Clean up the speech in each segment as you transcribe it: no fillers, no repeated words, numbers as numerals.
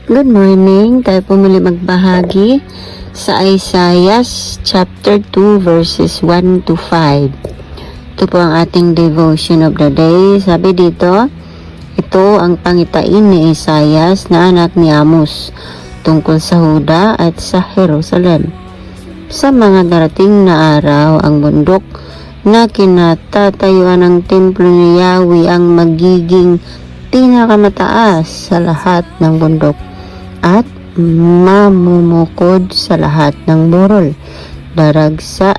Good morning. Tayo po muli magbahagi sa Isaiah chapter 2 verses 1 to 5. Ito po ang ating devotion of the day. Sabi dito, ito ang pangitain ni Isaiah na anak ni Amos tungkol sa Huda at sa Jerusalem. Sa mga darating na araw, ang bundok na kinatatayuan ng templo ni Yahweh ang magiging pinakamataas sa lahat ng bundok at mamumukod sa lahat ng burol. Daragsa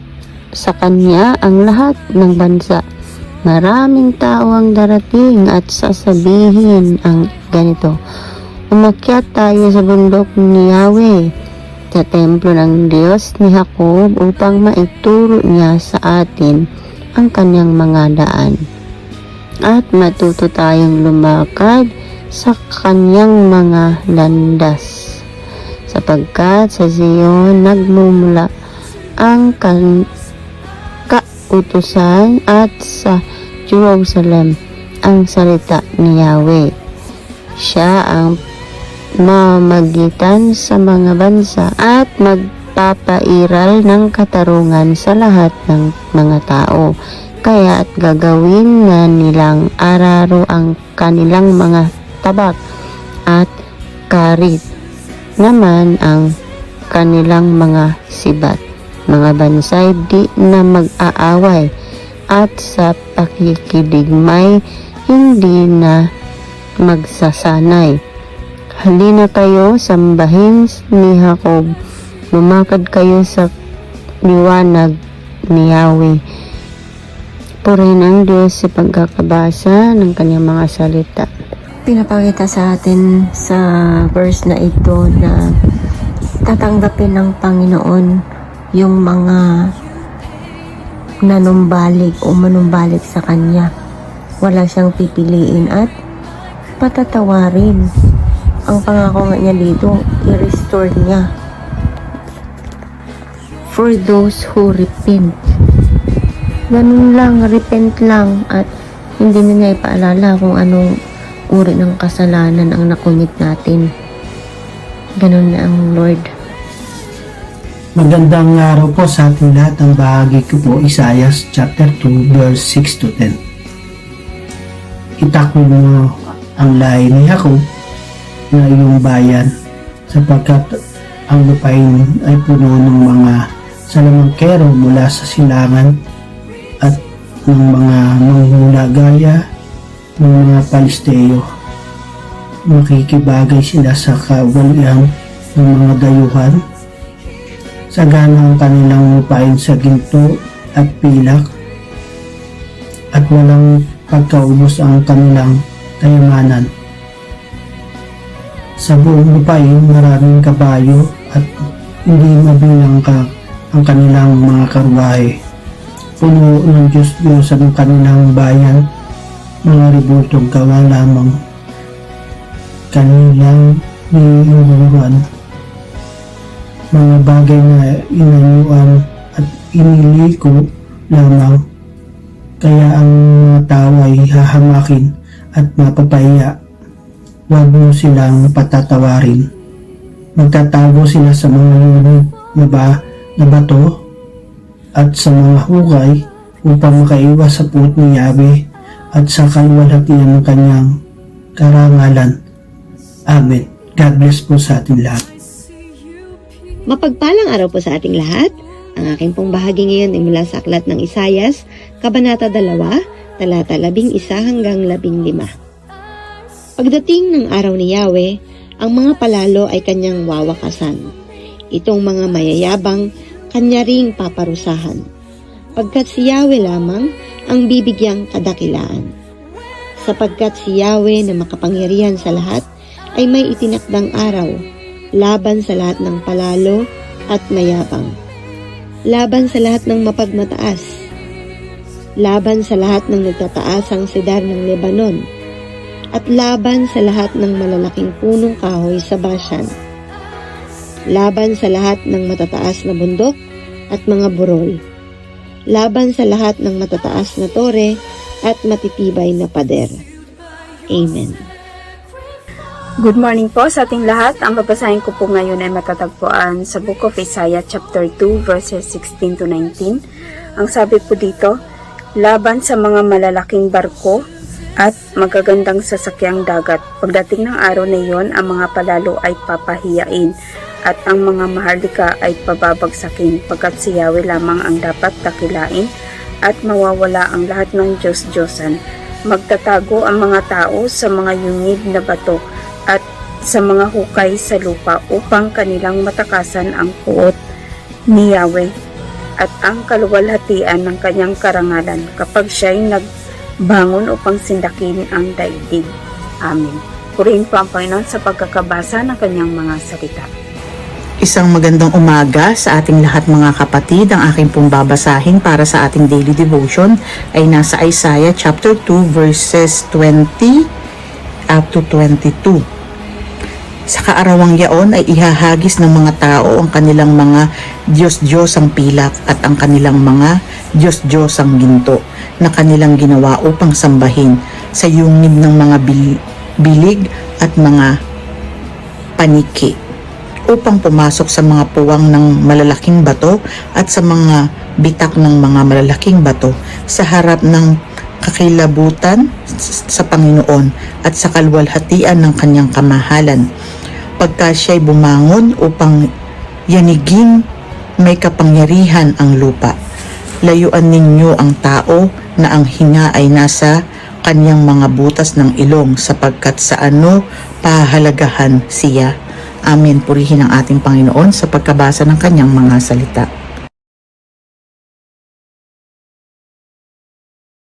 sa kanya ang lahat ng bansa. Maraming tao ang darating at sasabihin ang ganito, umakyat tayo sa bundok ni Yahweh, sa templo ng Diyos ni Jacob, upang maituro niya sa atin ang kanyang mga daan. At matuto tayong lumakad sa kanyang mga landas, sapagkat sa Zion nagmumula ang kautusan at sa Jerusalem ang salita ni Yahweh. Siya ang mamagitan sa mga bansa at magpapairal ng katarungan sa lahat ng mga tao. Kaya at gagawin na nilang araro ang kanilang mga tabak at karit naman ang kanilang mga sibat. Mga bansay di na mag-aaway at sa pakikidigmay hindi na magsasanay. Halina kayo, sambahin ni Jacob, lumakad kayo sa liwanag ni Yahweh. Purihin ang Diyos sa pagkakabasa ng kanyang mga salita. Pinapakita sa atin sa verse na ito na tatanggapin ng Panginoon yung mga nanumbalik o manumbalik sa Kanya. Wala siyang pipiliin at patatawarin. Ang pangako nga niya dito, i-restore niya for those who repent. Ganun lang, repent lang, at hindi na niya ipaalala kung anong uri ng kasalanan ang nakumit natin. Ganun na ang Lord. Magandang araw po sa ating lahat. Ang bahagi ko po, Isaiah chapter 2 verse 6 to 10. Itakwil mo ang lahi ni Jacob na iyong bayan, sapagkat ang lupain ay puno ng mga salamangkero mula sa silangan at ng mga manghula gaya ng mga Palisteo. Makikibagay sila sa kawalian ng mga dayuhan. Sagana ang kanilang lupain sa ginto at pilak, at walang pagkaubos ang kanilang kayamanan. Sa buong lupain maraming kabayo at hindi mabilang ang kanilang mga karwahe. Puno ng Diyos ang kanilang bayan, mga ribultong gawa lamang kanilang niinuruan. Mga bagay na inayuan at iniliko lamang, kaya ang mga tao ay hahamakin at mapapahiya. Huwag mo silang patatawarin. Magtatago sila sa mga yunod na bato at sa mga hukay upang makaiwas sa puot ni Yahweh at sa kaluwalhatian ng kanyang karangalan. Amen. God bless po sa ating lahat. Mapagpalang araw po sa ating lahat. Ang aking pong bahagi ngayon ay mula sa aklat ng Isaiah, Kabanata 2, talata 11 hanggang 15. Pagdating ng araw ni Yahweh, ang mga palalo ay kanyang wawakasan. Itong mga mayayabang, kanya ring paparusahan. Pagkat si Yahweh lamang ang bibigyang kadakilaan. Sapagkat si Yahweh na makapangyarihan sa lahat ay may itinakdang araw, laban sa lahat ng palalo at mayabang. Laban sa lahat ng mapagmataas. Laban sa lahat ng nagtataasang sedar ng Lebanon. At laban sa lahat ng malalaking punong kahoy sa Bashan. Laban sa lahat ng matataas na bundok at mga burol. Laban sa lahat ng matataas na tore at matitibay na pader. Amen. Good morning po sa ating lahat. Ang babasahin ko po ngayon ay matatagpuan sa Book of Isaiah chapter 2 verses 16 to 19. Ang sabi po dito, laban sa mga malalaking barko at magagandang sasakyang dagat. Pagdating ng araw na iyon, ang mga palalo ay papahiyain at ang mga maharlika ay pababagsakin, pagkat si Yahweh lamang ang dapat dakilain at mawawala ang lahat ng Diyos-Diyosan. Magtatago ang mga tao sa mga yungib na bato at sa mga hukay sa lupa upang kanilang matakasan ang puot ni Yahweh at ang kaluwalhatian ng kanyang karangalan kapag siya'y nagbangon upang sindakin ang daigdig. Amen. Purihin po ang Panginoon sa pagkakabasa ng kanyang mga salita. Isang magandang umaga sa ating lahat mga kapatid. Ang aking pong babasahin para sa ating daily devotion ay nasa Isaiah chapter 2 verses 20 up to 22. Sa kaarawang yaon ay ihahagis ng mga tao ang kanilang mga Diyos-Diyosang pilak at ang kanilang mga Diyos-Diyosang ginto na kanilang ginawa upang sambahin sa yungib ng mga bilig at mga paniki, upang pumasok sa mga puwang ng malalaking bato at sa mga bitak ng mga malalaking bato sa harap ng kakilabutan sa Panginoon at sa kaluwalhatian ng kanyang kamahalan. Pagka siya'y bumangon upang yanigin may kapangyarihan ang lupa. Layuan ninyo ang tao na ang hinga ay nasa kanyang mga butas ng ilong sapagkat sa ano pahalagahan siya. Amen. Purihin ang ating Panginoon sa pagkabasa ng kanyang mga salita.